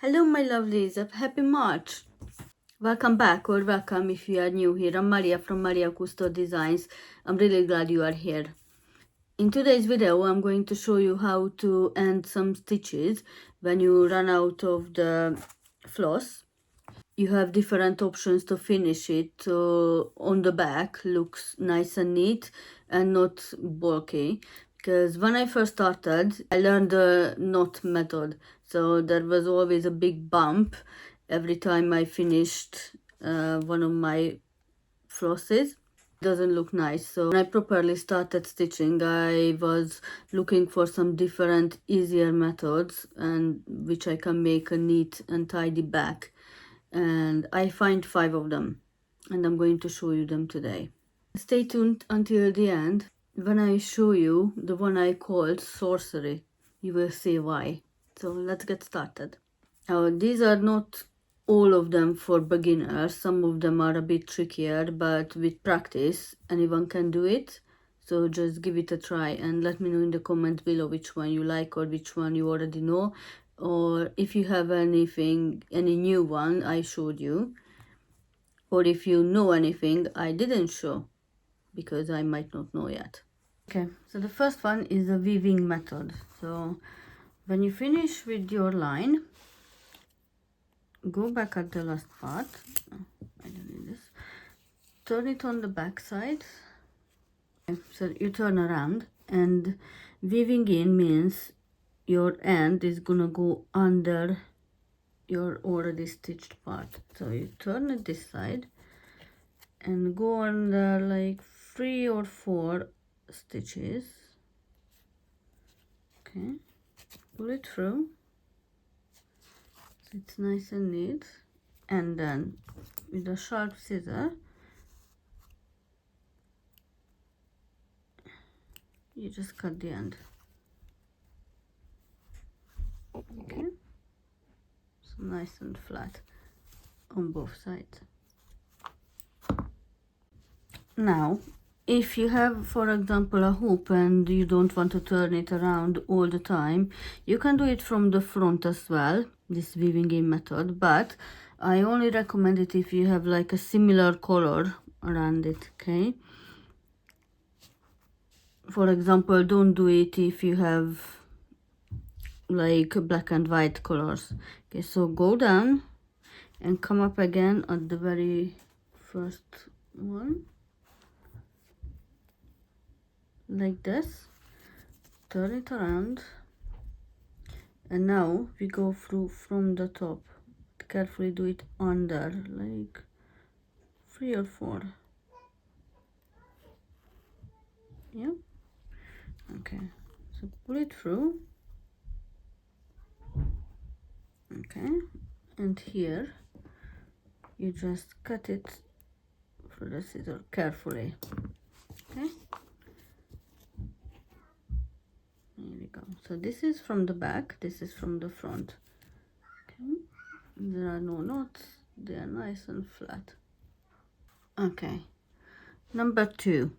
Hello my lovelies, of happy March. Welcome back or welcome if you are new here. I'm Maria from Maria Custo Designs. I'm really glad you are here. In today's video, I'm going to show you how to end some stitches when you run out of the floss. You have different options to finish it so on the back looks nice and neat and not bulky. Because when I first started, I learned the knot method, so there was always a big bump every time I finished one of my flosses. Doesn't look nice. So when I properly started stitching, I was looking for some different easier methods and which I can make a neat and tidy back, and I find 5 of them and I'm going to show you them today. Stay tuned until the end. When I show you the one I called Sorcery, you will see why. So let's get started. Now, these are not all of them for beginners. Some of them are a bit trickier, but with practice anyone can do it. So just give it a try and let me know in the comments below which one you like or which one you already know, or if you have any new one I showed you, or if you know anything I didn't show because I might not know yet. Okay, so the first one is the weaving method. So when you finish with your line, go back at the last part. I don't need this. Turn it on the back side. Okay, so you turn around, and weaving in means your end is gonna go under your already stitched part. So you turn it this side and go under like 3 or 4 stitches. Okay, pull it through so it's nice and neat, and then with a sharp scissor you just cut the end. Okay, so nice and flat on both sides. Now if you have, for example, a hoop and you don't want to turn it around all the time, you can do it from the front as well, this weaving in method, but I only recommend it if you have like a similar color around it. Okay, for example, don't do it if you have like black and white colors. Okay, so go down and come up again at the very first one like this, turn it around, and now we go through from the top. Carefully do it under like 3 or 4. Yeah, okay, so pull it through. Okay, and here you just cut it through the scissor carefully. Okay, here we go. So this is from the back, this is from the front. Okay, there are no knots, they are nice and flat. Okay, number 2,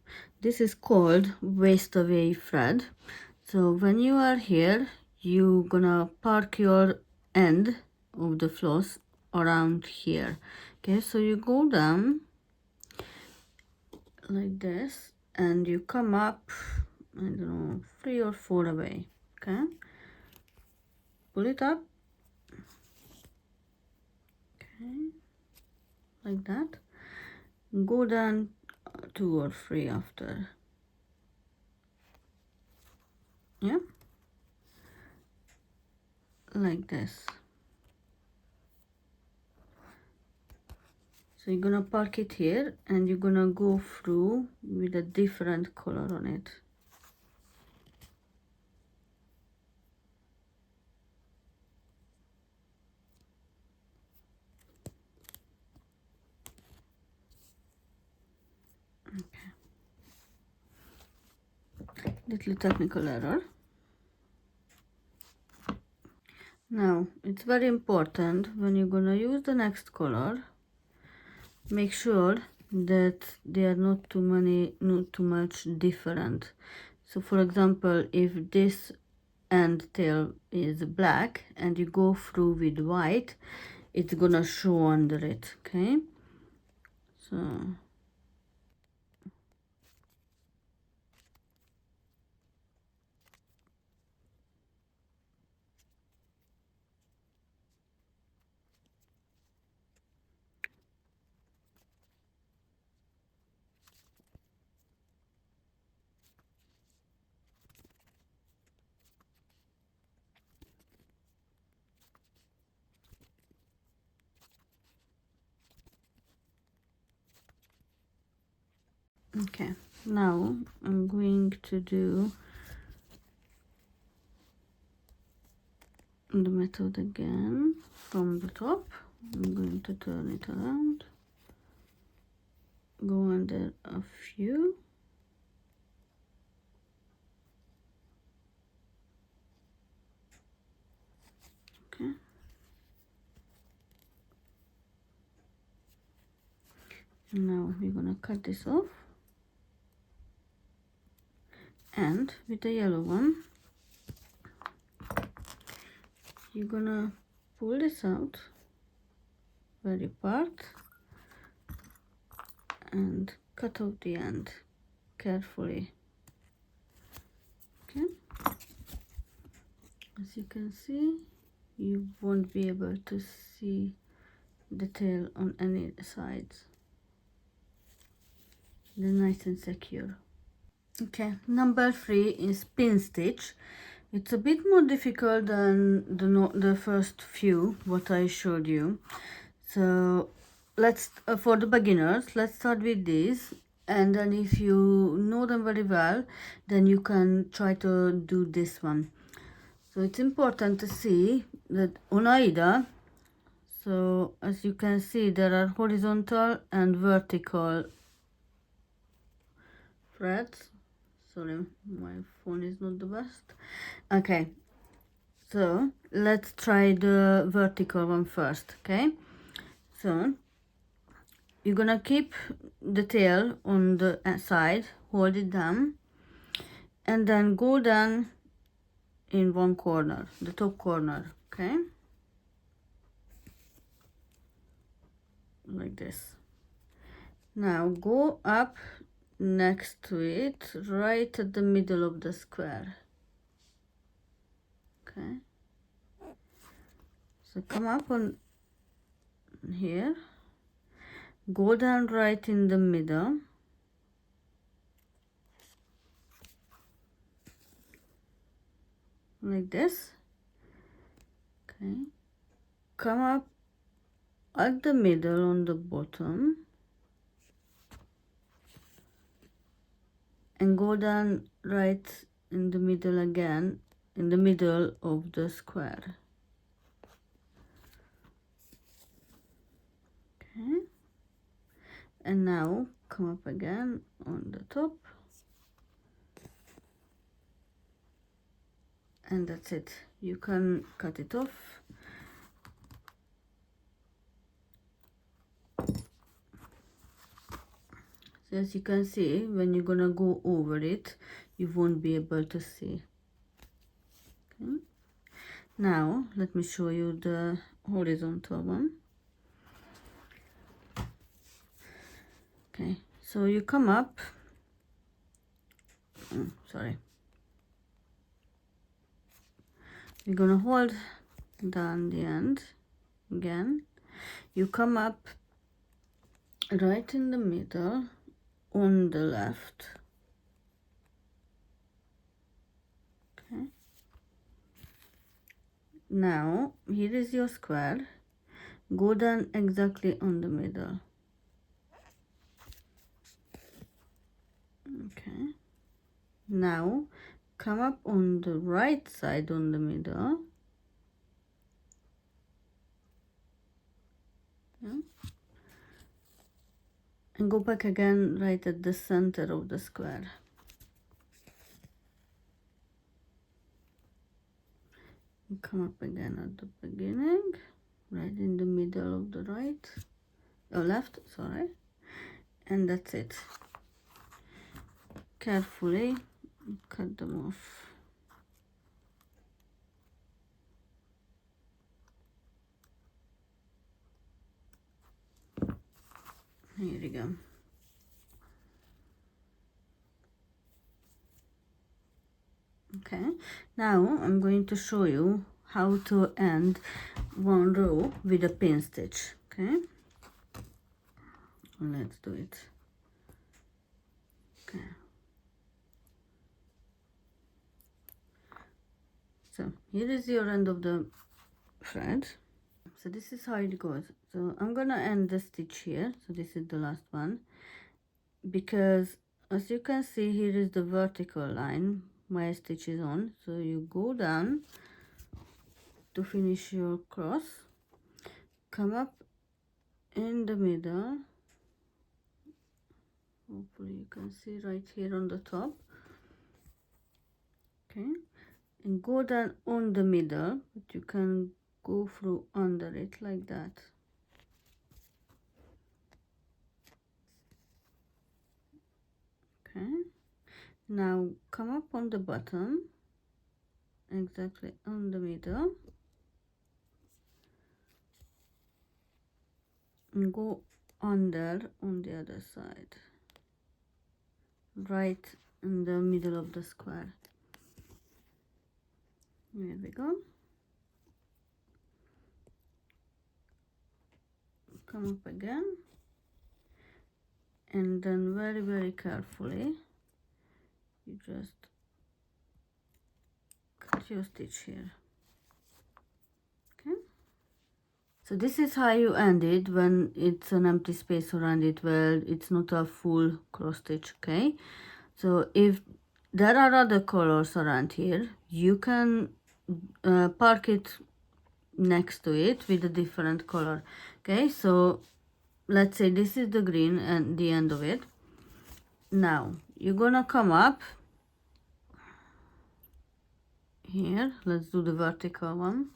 this is called waste away thread. So when you are here, you're gonna park your end of the floss around here. Okay, so you go down like this and you come up, I don't know, 3 or 4 away. Okay, pull it up. Okay, like that. Go down 2 or 3 after. Yeah, like this. So you're gonna park it here and you're gonna go through with a different color on it. Okay. Little technical error. Now it's very important when you're gonna use the next color, make sure that they are not too much different. So for example, if this and tail is black, and you go through with white, it's gonna show under it. Okay, so okay, now I'm going to do the method again from the top. I'm going to turn it around, go under a few, okay, and now we're gonna cut this off, and with the yellow one you're gonna pull this out very part and cut off the end carefully. Okay, as you can see, you won't be able to see the tail on any sides. They're nice and secure. Okay, number 3 is pin stitch. It's a bit more difficult than the first few what I showed you. So let's for the beginners, let's start with these, and then if you know them very well, then you can try to do this one. So it's important to see that on either, so as you can see, there are horizontal and vertical threads. Sorry, my phone is not the best. Okay, so let's try the vertical one first. Okay, so you're gonna keep the tail on the side, hold it down, and then go down in one corner, the top corner. Okay, like this. Now go up next to it, right at the middle of the square. Okay, so come up on here, go down right in the middle, like this. Okay, come up at the middle on the bottom and go down right in the middle again, in the middle of the square. Okay, and now come up again on the top, and that's it. You can cut it off. So as you can see, when you're gonna go over it, you won't be able to see. Okay, now let me show you the horizontal one. Okay, so you come up, sorry, you're gonna hold down the end again, you come up right in the middle on the left. Okay, now here is your square, go down exactly on the middle. Okay, now come up on the right side on the middle. Yeah. And go back again right at the center of the square. And come up again at the beginning, right in the middle of the right, or left, sorry, and that's it. Carefully cut them off. Here we go. Okay, now I'm going to show you how to end one row with a pin stitch. Okay, let's do it. Okay, so here is your end of the thread. So this is how it goes. So I'm gonna end the stitch here. So this is the last one, because as you can see, here is the vertical line my stitch is on. So you go down to finish your cross, come up in the middle, hopefully you can see right here on the top, okay, and go down on the middle, but you can go through under it like that. Okay, now come up on the bottom, exactly on the middle, and go under on the other side, right in the middle of the square. There we go. Come up again, and then very carefully you just cut your stitch here. Okay, so this is how you end it when it's an empty space around it, where it's not a full cross stitch. Okay, so if there are other colors around here, you can park it next to it with a different color. Okay, so let's say this is the green and the end of it. Now you're gonna come up here, let's do the vertical one.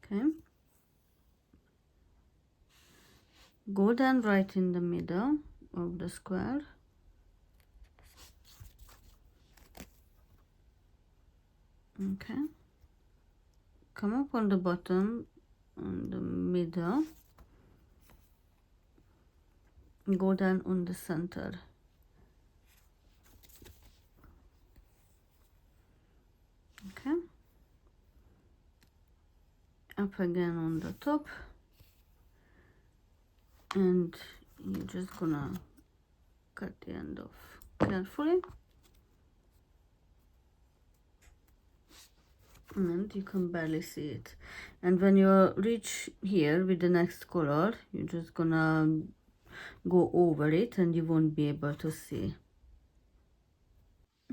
Okay, go down right in the middle of the square, okay, come up on the bottom on the middle, go down on the center, okay, up again on the top, and you're just gonna cut the end off carefully, and you can barely see it. And when you reach here with the next color, you're just gonna go over it and you won't be able to see.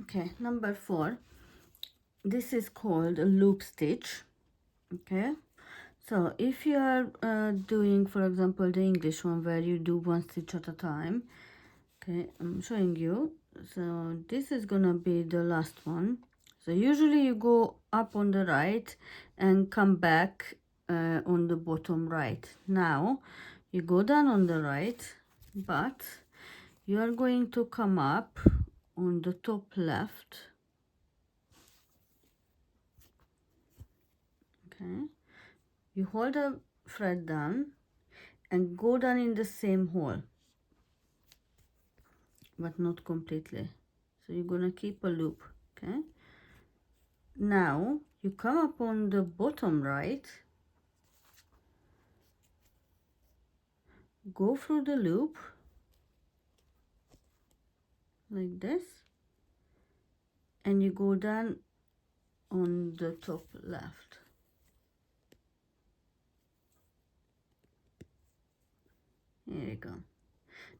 Okay, number 4, this is called a loop stitch. Okay, so if you are doing, for example, the English one where you do one stitch at a time, okay, I'm showing you. So this is gonna be the last one. So usually you go up on the right and come back on the bottom right. Now you go down on the right, but you are going to come up on the top left. Okay, you hold the thread down and go down in the same hole, but not completely. So you're gonna keep a loop. Okay, now you come up on the bottom right, go through the loop like this, and you go down on the top left. Here you go.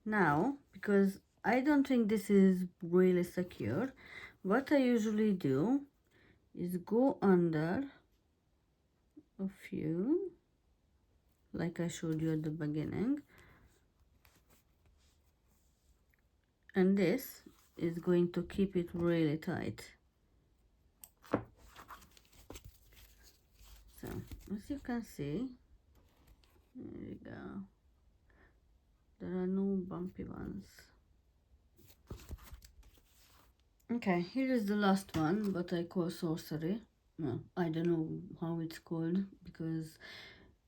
Now, because I don't think this is really secure, what I usually do is go under a few, like I showed you at the beginning, and this is going to keep it really tight. So as you can see, there we go, there are no bumpy ones. Okay, here is the last one, but I call sorcery. No, I don't know how it's called, because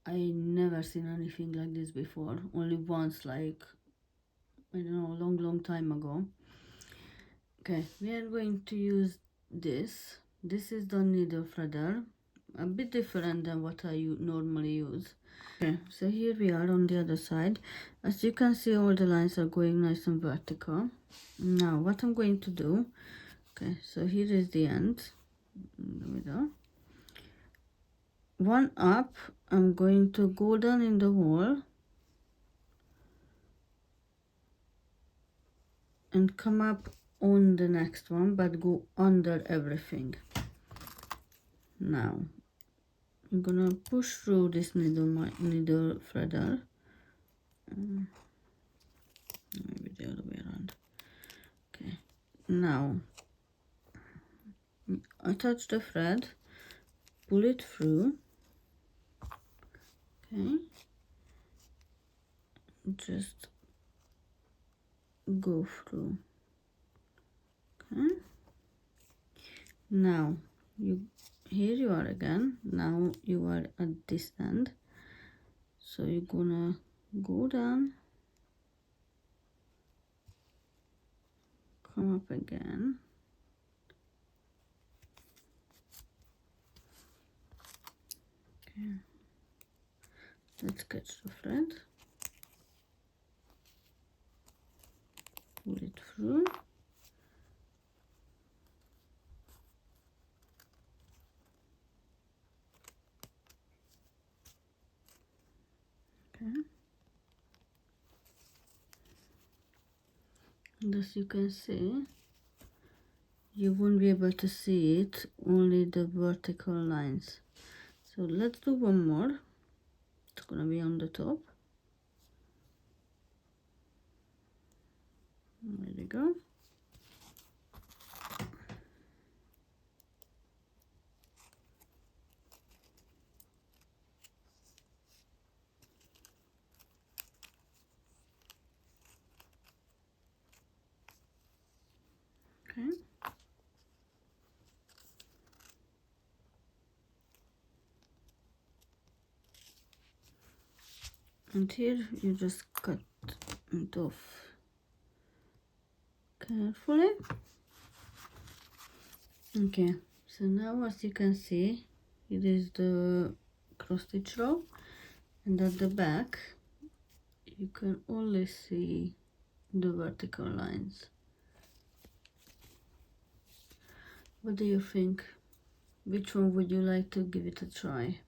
I never seen anything like this before. Only once, like I don't know, a long time ago. Okay, we are going to use this. This is the needle threader, a bit different than what I normally use. Okay, so here we are on the other side. As you can see, all the lines are going nice and vertical. Now, what I'm going to do, okay, so here is the end, in the middle. One up, I'm going to go down in the hole and come up on the next one, but go under everything. Now, I'm gonna push through this needle threader. Maybe the other way around. Okay, now attach the thread, pull it through. Okay, just go through. Okay, now here you are again. Now you are at this end, so you're gonna go down, come up again. Okay, let's catch the thread, pull it through. Okay, and as you can see, you won't be able to see it, only the vertical lines. So let's do one more. It's gonna be on the top. There we go. Okay. And here you just cut it off carefully. Okay, so now as you can see, it is the cross stitch row, and at the back you can only see the vertical lines. What do you think? Which one would you like to give it a try?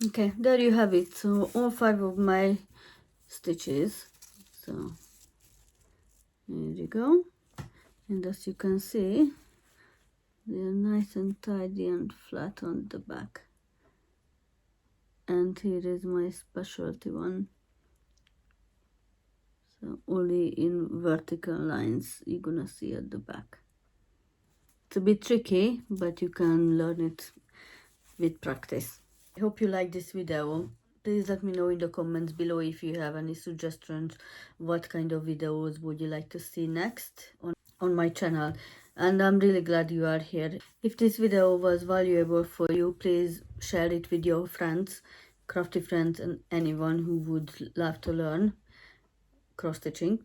Okay, there you have it. So all 5 of my stitches. So here you go. And as you can see, they're nice and tidy and flat on the back. And here is my specialty one. So only in vertical lines you're gonna see at the back. It's a bit tricky, but you can learn it with practice. I hope you like this video. Please let me know in the comments below if you have any suggestions. What kind of videos would you like to see next on my channel? And I'm really glad you are here. If this video was valuable for you, please share it with your friends, crafty friends, and anyone who would love to learn cross stitching.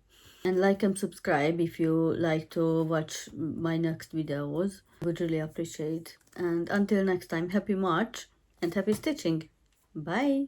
And like and subscribe if you like to watch my next videos. Would really appreciate. And until next time, happy March and happy stitching. Bye.